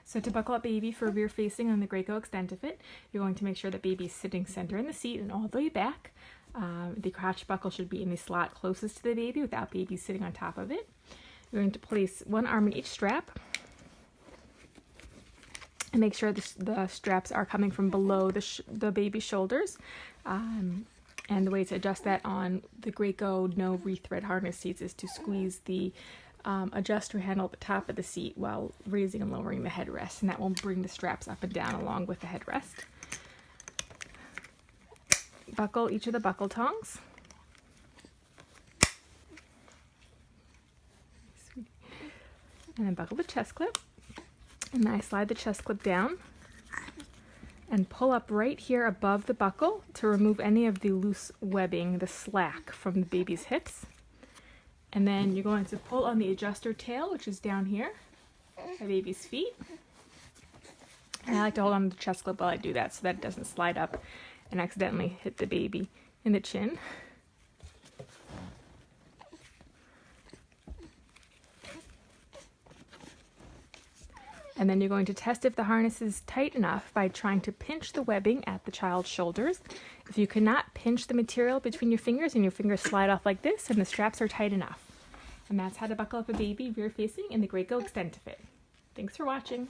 So to buckle up baby for rear facing on the Graco Extend2Fit, you're going to make sure that baby's sitting center in the seat and all the way back. The crotch buckle should be in the slot closest to the baby without baby sitting on top of it. You're going to place one arm in each strap and make sure the straps are coming from below the baby's shoulders. And the way to adjust that on the Graco no rethread harness seats is to squeeze the adjuster handle at the top of the seat while raising and lowering the headrest, and that will bring the straps up and down along with the headrest. Buckle each of the buckle tongs. And then buckle the chest clip. And then I slide the chest clip down and pull up right here above the buckle to remove any of the loose webbing, the slack from the baby's hips. And then you're going to pull on the adjuster tail, which is down here at baby's feet. And I like to hold on to the chest clip while I do that so that it doesn't slide up and accidentally hit the baby in the chin. And then you're going to test if the harness is tight enough by trying to pinch the webbing at the child's shoulders. If you cannot pinch the material between your fingers and your fingers slide off like this, and the straps are tight enough. And that's how to buckle up a baby rear facing in the Graco Extend2Fit. Thanks for watching.